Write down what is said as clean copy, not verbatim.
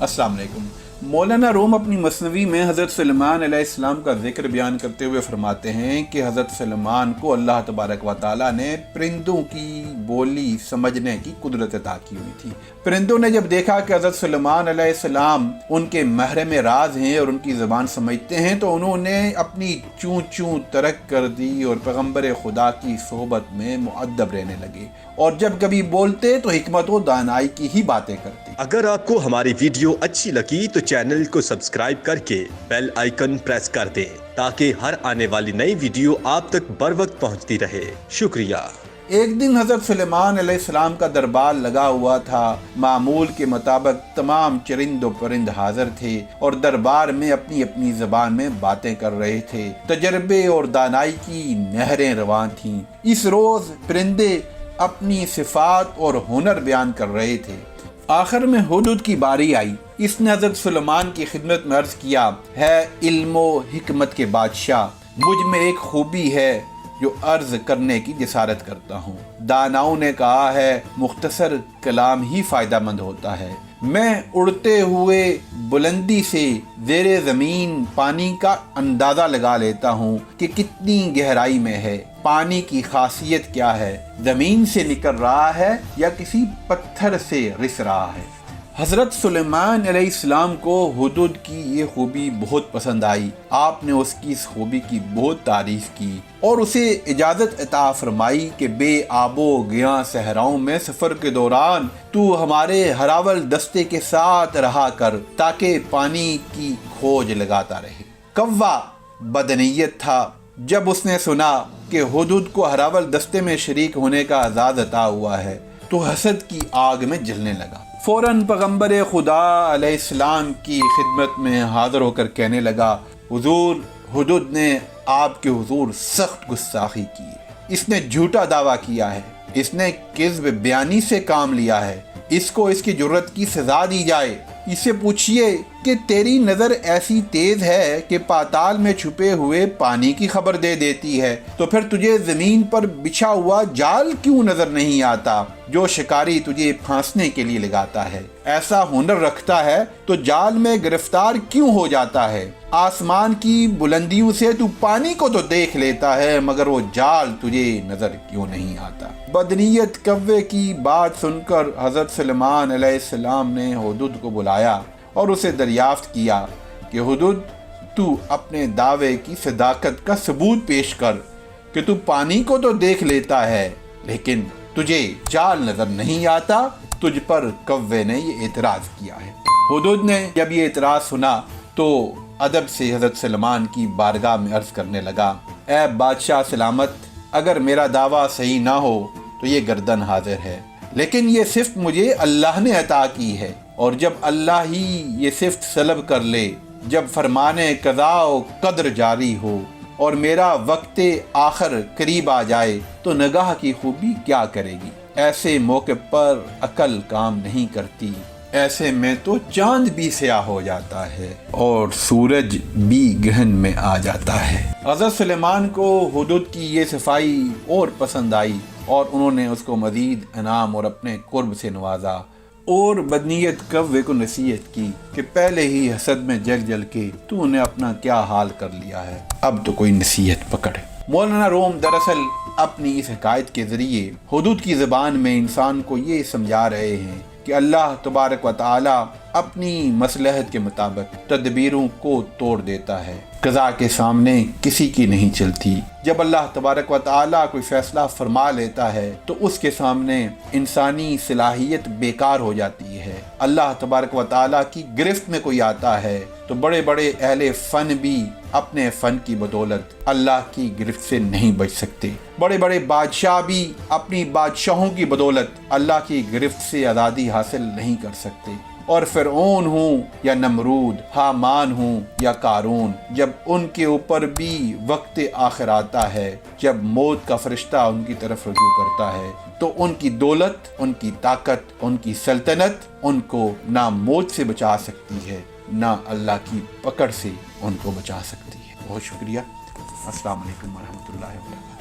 अस्सलाम वालेकुम। मौलाना रूम अपनी मसनवी में हज़रत सुलेमान अलैहिस्सलाम का जिक्र बयान करते हुए फरमाते हैं कि हज़रत सुलेमान को अल्लाह तबारक व तआला ने परिंदों की बोली समझने की कुदरत अता की हुई थी। परिंदों ने जब देखा कि हज़रत सुलेमान अलैहिस्सलाम उनके महरम राज हैं और उनकी ज़बान समझते हैं तो उन्होंने अपनी चूं चूं तरक कर दी और पैगम्बर खुदा की सोहबत में मुअद्दब रहने लगे और जब कभी बोलते तो हिकमत व दानाई की ही बातें करते। अगर आपको हमारी वीडियो अच्छी लगी तो चैनल को सब्सक्राइब करके बेल आइकन प्रेस कर दें ताकि हर आने वाली नई वीडियो आप तक बर वक्त पहुंचती रहे। शुक्रिया। एक दिन हज़रत सुलेमान अलैहिस्सलाम का दरबार लगा हुआ था। मामूल के मुताबिक तमाम चरिंद व परिंद हाजिर थे और दरबार में अपनी अपनी ज़बान में बातें कर रहे थे। तजर्बे और दानाई की नहरें रवान थीं। इस रोज़ परिंदे अपनी सिफात और हुनर बयान कर रहे थे। आखिर में हुदहुद की बारी आई। इसने हज़रत सुलेमान की खिदमत में अर्ज़ किया, है इल्मो हिकमत के बादशाह, मुझ में एक खूबी है जो अर्ज़ करने की जसारत करता हूँ। दानाओं ने कहा है मुख्तसर कलाम ही फ़ायदामंद होता है। मैं उड़ते हुए बुलंदी से ज़ेरे ज़मीन पानी का अंदाज़ा लगा लेता हूँ कि कितनी गहराई में है। पानी की खासियत क्या है, ज़मीन से निकल रहा है या किसी पत्थर से रिस रहा है। हज़रत सुलेमान अलैहिस्सलाम को हुदहुद की ये खूबी बहुत पसंद आई। आपने उसकी इस खूबी की बहुत तारीफ़ की और उसे इजाज़त अता फरमाई कि बे आबो गियां सहराओं में सफ़र के दौरान तू हमारे हरावल दस्ते के साथ रहा कर ताकि पानी की खोज लगाता रहे। कव्वा बदनीयत था। जब उसने सुना कि हुदहुद को हरावल दस्ते में शरीक होने का एजाज़ अता हुआ है तो हसद की आग में जलने लगा। फ़ौरन पैगम्बर खुदा अलैहिस्सलाम की खिदमत में हाज़िर होकर कहने लगा, हुज़ूर, हुदहुद ने आपके हुज़ूर सख्त गुस्ताखी की है। इसने झूठा दावा किया है, इसने किज़्ब बयानी से काम लिया है। इसको इसकी जुर्रत की सज़ा दी जाए। इससे पूछिए कि तेरी नज़र ऐसी तेज़ है कि पाताल में छुपे हुए पानी की खबर दे देती है, तो फिर तुझे ज़मीन पर बिछा हुआ जाल क्यों नज़र नहीं आता जो शिकारी तुझे फांसने के लिए लगाता है? ऐसा हुनर रखता है तो जाल में गिरफ्तार क्यों हो जाता है? आसमान की बुलंदियों से तू पानी को तो देख लेता है मगर वो जाल तुझे नज़र क्यों नहीं आता? बदनीयत कव्वे की बात सुनकर हज़रत सुलेमान अलैहिस्सलाम ने हुदहुद को बुलाया और उसे दरियाफ्त किया कि हुदहुद, तू अपने दावे की सदाकत का सबूत पेश कर कि तू पानी को तो देख लेता है लेकिन तुझे जाल नज़र नहीं आता। तुझ पर कव्वे ने ये एतराज़ किया है। हुदहुद ने जब ये एतराज़ सुना तो अदब से हज़रत सुलेमान की बारगाह में अर्ज़ करने लगा, ए बादशाह सलामत, अगर मेरा दावा सही ना हो तो ये गर्दन हाजिर है, लेकिन ये सिफ्त मुझे अल्लाह ने अता की है और जब अल्लाह ही ये सिफ्त सलब कर ले, जब फरमाने क़ज़ा व क़द्र जारी हो और मेरा वक्ते आखिर करीब आ जाए तो नगाह की खूबी क्या करेगी? ऐसे मौके पर अकल काम नहीं करती। ऐसे में तो चांद भी स्याह हो जाता है और सूरज भी गहन में आ जाता है। हज़रत सुलेमान को हुदहुद की ये सफाई और पसंद आई और उन्होंने उसको मज़ीद इनाम और अपने कुर्ब से नवाजा और बदनीयत कव्वे को नसीहत की कि पहले ही हसद में जल जल के तूने अपना क्या हाल कर लिया है, अब तो कोई नसीहत पकड़। मौलाना रूम दरअसल अपनी इस हिकायत के ज़रिए हुदहुद की ज़बान में इंसान को ये समझा रहे हैं कि अल्लाह तबारक व तआला अपनी मसलहत के मुताबिक तदबीरों को तोड़ देता है। क़ज़ा के सामने किसी की नहीं चलती। जब अल्लाह तबारक व तआला कोई फ़ैसला फरमा लेता है तो उसके सामने इंसानी सलाहियत बेकार हो जाती है। अल्लाह तबारक व तआला की गिरफ्त में कोई आता है तो बड़े बड़े अहले फ़न भी अपने फ़न की बदौलत अल्लाह की गिरफ्त से नहीं बच सकते। बड़े बड़े बादशाह भी अपनी बादशाहों की बदौलत अल्लाह की गिरफ्त से आज़ादी हासिल नहीं कर सकते। और फ़िरऔन हूँ या नमरूद, हामान हूँ या कारून, जब उनके ऊपर भी वक्त आखिर आता है, जब मौत का फरिश्ता उनकी तरफ रुजू करता है तो उनकी दौलत, उनकी ताकत, उनकी सल्तनत उनको ना मौत से बचा सकती है ना अल्लाह की पकड़ से उनको बचा सकती है। बहुत शुक्रिया। अस्सलाम वालेकुम व रहमतुल्लाहि व बरकातहू।